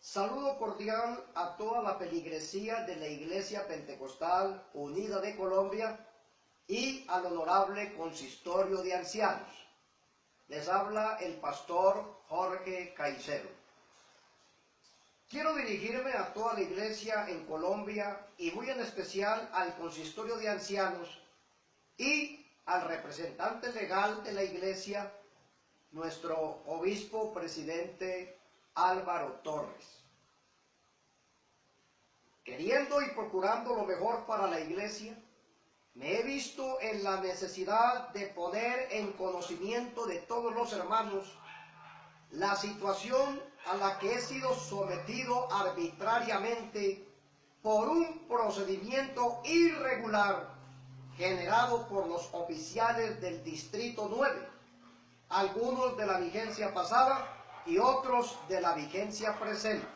Saludo cordial a toda la feligresía de la Iglesia Pentecostal Unida de Colombia y al honorable consistorio de ancianos. Les habla el pastor Jorge Caicedo. Quiero dirigirme a toda la iglesia en Colombia y muy en especial al consistorio de ancianos y al representante legal de la iglesia, nuestro obispo presidente Álvaro Torres. Queriendo y procurando lo mejor para la iglesia, me he visto en la necesidad de poner en conocimiento de todos los hermanos la situación a la que he sido sometido arbitrariamente por un procedimiento irregular generado por los oficiales del Distrito 9, algunos de la vigencia pasada y otros de la vigencia presente.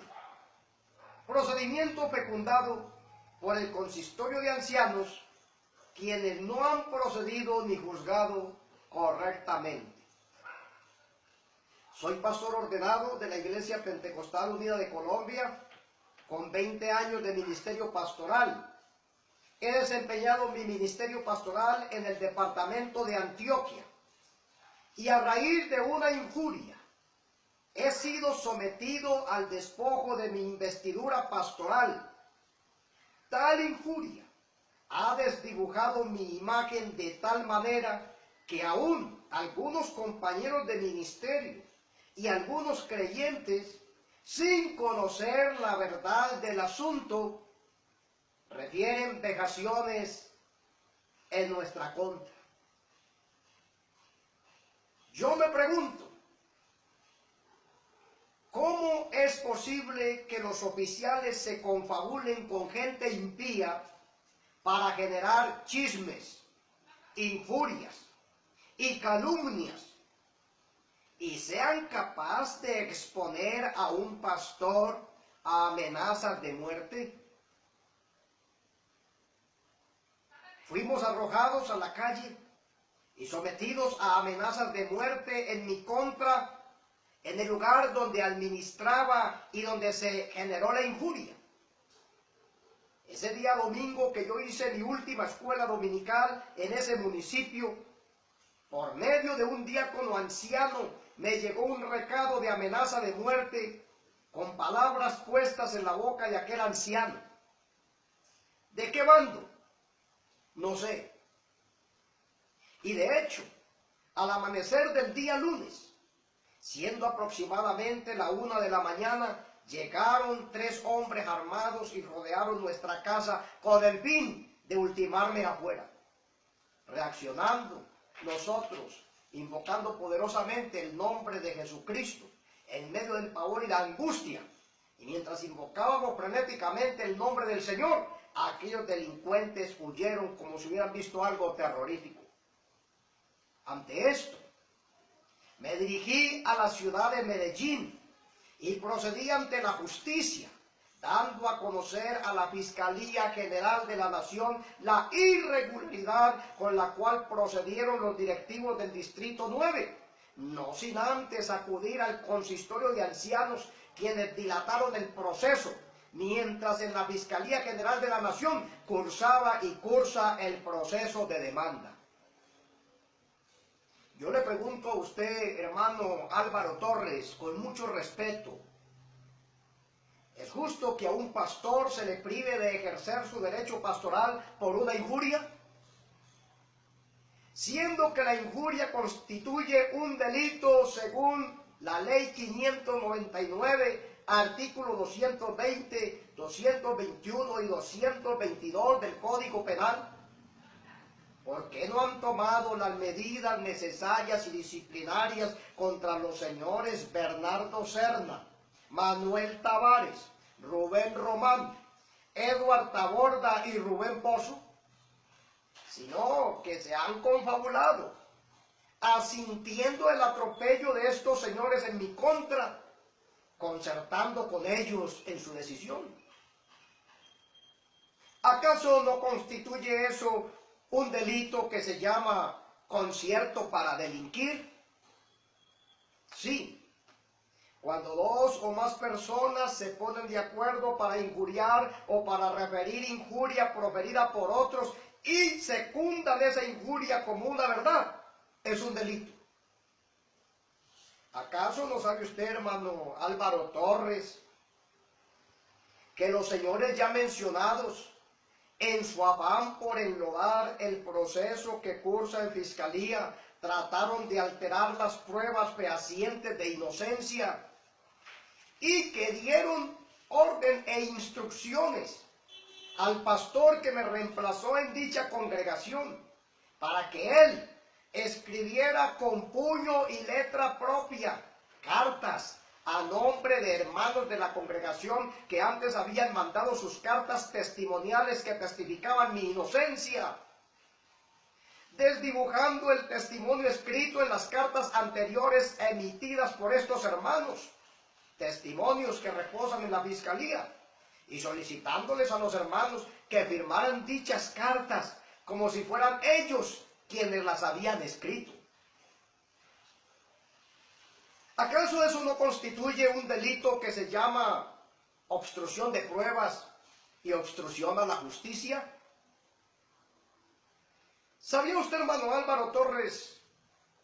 Procedimiento fecundado por el consistorio de ancianos, quienes no han procedido ni juzgado correctamente. Soy pastor ordenado de la Iglesia Pentecostal Unida de Colombia, con 20 años de ministerio pastoral. He desempeñado mi ministerio pastoral en el departamento de Antioquia, y a raíz de una injuria, he sido sometido al despojo de mi investidura pastoral. Tal injuria ha desdibujado mi imagen de tal manera que aún algunos compañeros de ministerio y algunos creyentes, sin conocer la verdad del asunto, refieren vejaciones en nuestra contra. Yo me pregunto, ¿cómo es posible que los oficiales se confabulen con gente impía para generar chismes, injurias y calumnias y sean capaces de exponer a un pastor a amenazas de muerte? Fuimos arrojados a la calle y sometidos a amenazas de muerte en mi contra, en el lugar donde administraba y donde se generó la injuria. Ese día domingo que yo hice mi última escuela dominical en ese municipio, por medio de un diácono anciano, me llegó un recado de amenaza de muerte con palabras puestas en la boca de aquel anciano. ¿De qué bando? No sé. Y de hecho, al amanecer del día lunes, siendo aproximadamente la 1 de la mañana, llegaron 3 hombres armados y rodearon nuestra casa con el fin de ultimarme afuera. Reaccionando, nosotros, invocando poderosamente el nombre de Jesucristo, en medio del pavor y la angustia, y mientras invocábamos frenéticamente el nombre del Señor, aquellos delincuentes huyeron como si hubieran visto algo terrorífico. Ante esto, me dirigí a la ciudad de Medellín y procedí ante la justicia, dando a conocer a la Fiscalía General de la Nación la irregularidad con la cual procedieron los directivos del Distrito 9, no sin antes acudir al consistorio de ancianos, quienes dilataron el proceso, mientras en la Fiscalía General de la Nación cursaba y cursa el proceso de demanda. Yo le pregunto a usted, hermano Álvaro Torres, con mucho respeto, ¿es justo que a un pastor se le prive de ejercer su derecho pastoral por una injuria? Siendo que la injuria constituye un delito según la ley 599, artículo 220, 221 y 222 del Código Penal, ¿por qué no han tomado las medidas necesarias y disciplinarias contra los señores Bernardo Serna, Manuel Tavares, Rubén Román, Eduard Taborda y Rubén Pozo? Sino que se han confabulado, asintiendo el atropello de estos señores en mi contra, concertando con ellos en su decisión. ¿Acaso no constituye eso un delito que se llama concierto para delinquir? Sí, Cuando dos o más personas se ponen de acuerdo para injuriar o para referir injuria proferida por otros y secundan esa injuria como una verdad, es un delito. ¿Acaso no sabe usted, hermano Álvaro Torres, que los señores ya mencionados, en su afán por enlodar el proceso que cursa en fiscalía, trataron de alterar las pruebas fehacientes de inocencia y que dieron orden e instrucciones al pastor que me reemplazó en dicha congregación para que él escribiera con puño y letra propia cartas a nombre de hermanos de la congregación que antes habían mandado sus cartas testimoniales que testificaban mi inocencia, desdibujando el testimonio escrito en las cartas anteriores emitidas por estos hermanos, testimonios que reposan en la fiscalía, y solicitándoles a los hermanos que firmaran dichas cartas como si fueran ellos quienes las habían escrito. ¿Acaso eso no constituye un delito que se llama obstrucción de pruebas y obstrucción a la justicia? ¿Sabía usted, hermano Álvaro Torres,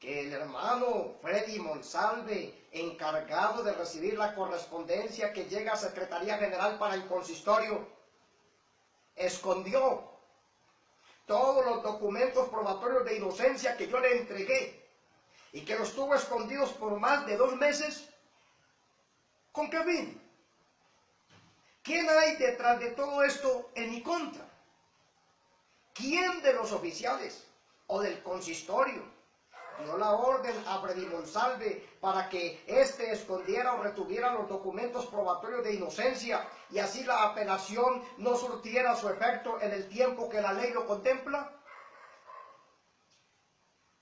que el hermano Freddy Monsalve, encargado de recibir la correspondencia que llega a Secretaría General para el Consistorio, escondió todos los documentos probatorios de inocencia que yo le entregué y que los tuvo escondidos por más de 2 meses? ¿Con qué fin? ¿Quién hay detrás de todo esto en mi contra? ¿Quién de los oficiales o del consistorio dio la orden a Freddy Monsalve para que éste escondiera o retuviera los documentos probatorios de inocencia y así la apelación no surtiera su efecto en el tiempo que la ley lo contempla?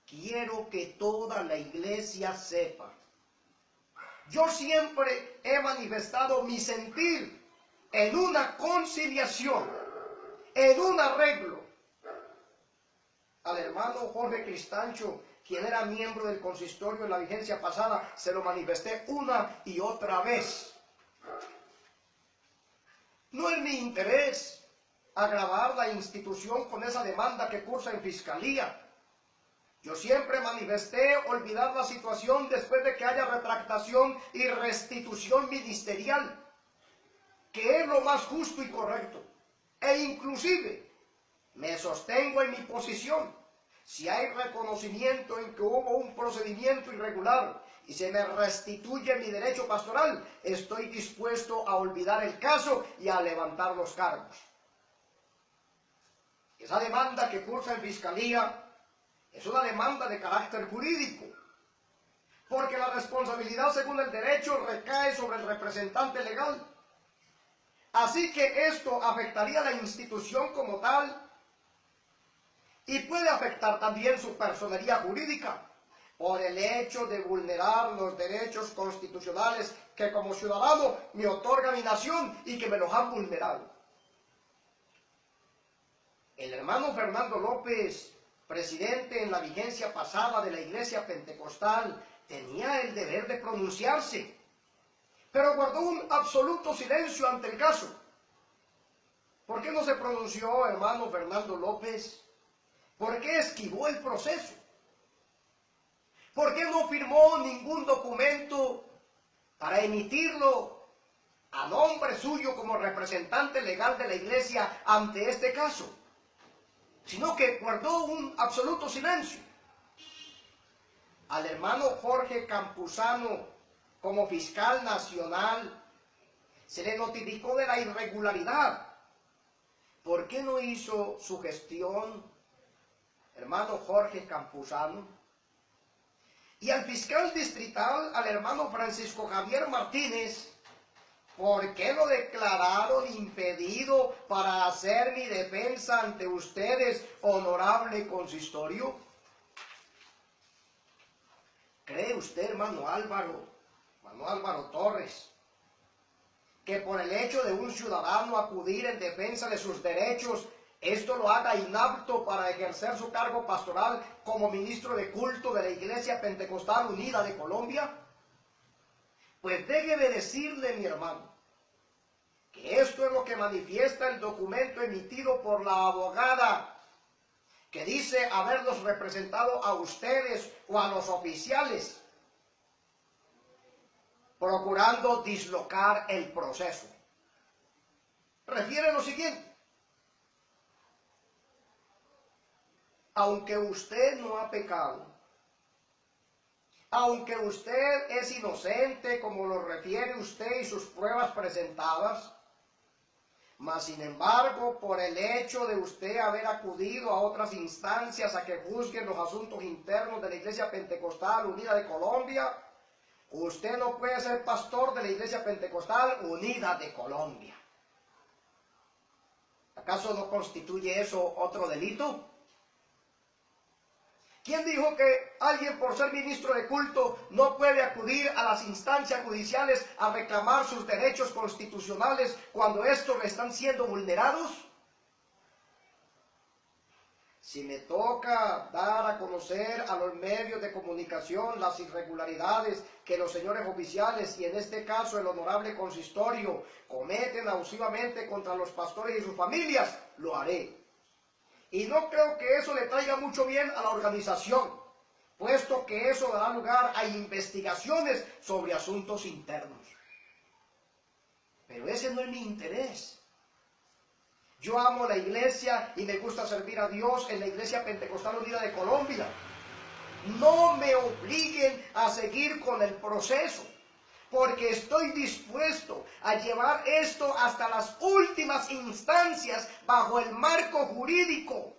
Quiero que toda la iglesia sepa. Yo siempre he manifestado mi sentir en una conciliación, en un arreglo. Al hermano Jorge Cristancho, quien era miembro del consistorio en la vigencia pasada, se lo manifesté una y otra vez. No es mi interés agravar la institución con esa demanda que cursa en fiscalía. Yo siempre manifesté olvidar la situación después de que haya retractación y restitución ministerial, que es lo más justo y correcto. E inclusive me sostengo en mi posición. Si hay reconocimiento en que hubo un procedimiento irregular y se me restituye mi derecho pastoral, estoy dispuesto a olvidar el caso y a levantar los cargos. Esa demanda que cursa en fiscalía es una demanda de carácter jurídico, porque la responsabilidad según el derecho recae sobre el representante legal. Así que esto afectaría a la institución como tal y puede afectar también su personería jurídica por el hecho de vulnerar los derechos constitucionales que como ciudadano me otorga mi nación y que me los han vulnerado. El hermano Fernando López, presidente en la vigencia pasada de la Iglesia Pentecostal, tenía el deber de pronunciarse, pero guardó un absoluto silencio ante el caso. ¿Por qué no se pronunció, hermano Fernando López? ¿Por qué esquivó el proceso? ¿Por qué no firmó ningún documento para emitirlo a nombre suyo como representante legal de la Iglesia ante este caso? Sino que guardó un absoluto silencio. Al hermano Jorge Campuzano, como fiscal nacional, se le notificó de la irregularidad. ¿Por qué no hizo su gestión, hermano Jorge Campuzano? Y al fiscal distrital, al hermano Francisco Javier Martínez, ¿por qué lo declararon impedido para hacer mi defensa ante ustedes, honorable consistorio? ¿Cree usted, hermano Álvaro Torres, que por el hecho de un ciudadano acudir en defensa de sus derechos, esto lo haga inapto para ejercer su cargo pastoral como ministro de culto de la Iglesia Pentecostal Unida de Colombia? Pues déjeme decirle, mi hermano, que esto es lo que manifiesta el documento emitido por la abogada, que dice haberlos representado a ustedes o a los oficiales, procurando dislocar el proceso. Refiere lo siguiente: aunque usted no ha pecado, aunque usted es inocente, como lo refiere usted y sus pruebas presentadas, mas sin embargo, por el hecho de usted haber acudido a otras instancias a que juzguen los asuntos internos de la Iglesia Pentecostal Unida de Colombia, usted no puede ser pastor de la Iglesia Pentecostal Unida de Colombia. ¿Acaso no constituye eso otro delito? ¿Quién dijo que alguien por ser ministro de culto no puede acudir a las instancias judiciales a reclamar sus derechos constitucionales cuando estos le están siendo vulnerados? Si me toca dar a conocer a los medios de comunicación las irregularidades que los señores oficiales, y en este caso el honorable consistorio, cometen abusivamente contra los pastores y sus familias, lo haré. Y no creo que eso le traiga mucho bien a la organización, puesto que eso dará lugar a investigaciones sobre asuntos internos. Pero ese no es mi interés. Yo amo la iglesia y me gusta servir a Dios en la Iglesia Pentecostal Unida de Colombia. No me obliguen a seguir con el proceso, porque estoy dispuesto a llevar esto hasta las últimas instancias bajo el marco jurídico,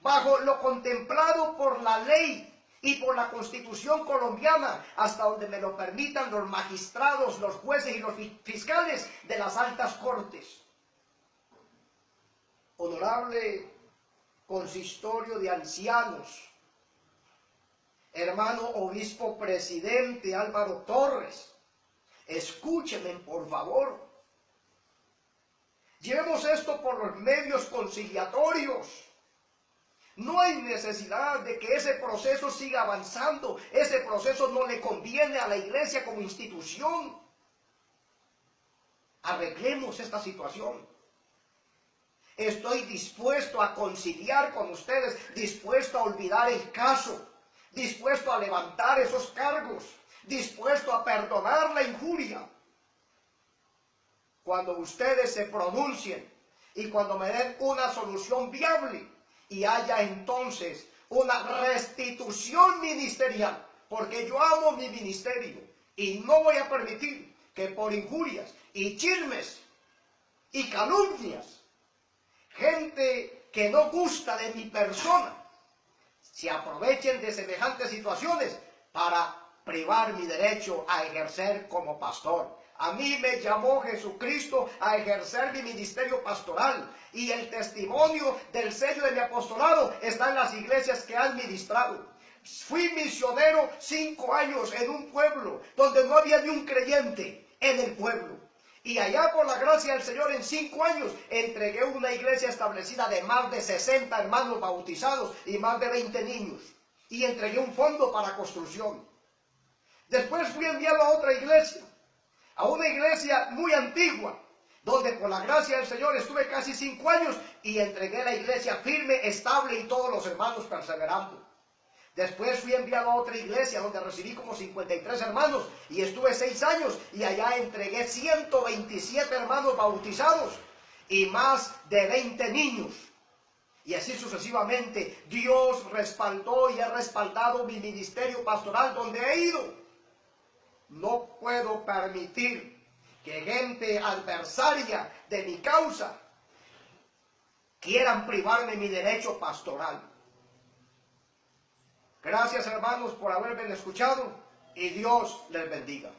bajo lo contemplado por la ley y por la Constitución colombiana, hasta donde me lo permitan los magistrados, los jueces y los fiscales de las altas cortes. Honorable consistorio de ancianos, hermano obispo presidente Álvaro Torres, escúchenme por favor. Llevemos esto por los medios conciliatorios. No hay necesidad de que ese proceso siga avanzando. Ese proceso no le conviene a la iglesia como institución. Arreglemos esta situación. Estoy dispuesto a conciliar con ustedes, dispuesto a olvidar el caso, dispuesto a levantar esos cargos, dispuesto a perdonar la injuria. Cuando ustedes se pronuncien y cuando me den una solución viable y haya entonces una restitución ministerial, porque yo amo mi ministerio y no voy a permitir que por injurias y chismes y calumnias, gente que no gusta de mi persona, se aprovechen de semejantes situaciones para privar mi derecho a ejercer como pastor. A mí me llamó Jesucristo a ejercer mi ministerio pastoral, y el testimonio del sello de mi apostolado está en las iglesias que he administrado. Fui misionero 5 años en un pueblo donde no había ni un creyente en el pueblo. Y allá, por la gracia del Señor, en 5 años entregué una iglesia establecida de más de 60 hermanos bautizados y más de 20 niños. Y entregué un fondo para construcción. Después fui enviado a otra iglesia, a una iglesia muy antigua, donde por la gracia del Señor estuve casi 5 años y entregué la iglesia firme, estable y todos los hermanos perseverando. Después fui enviado a otra iglesia donde recibí como 53 hermanos y estuve 6 años y allá entregué 127 hermanos bautizados y más de 20 niños. Y así sucesivamente Dios respaldó y ha respaldado mi ministerio pastoral donde he ido. No puedo permitir que gente adversaria de mi causa quieran privarme mi derecho pastoral. Gracias, hermanos, por haberme escuchado y Dios les bendiga.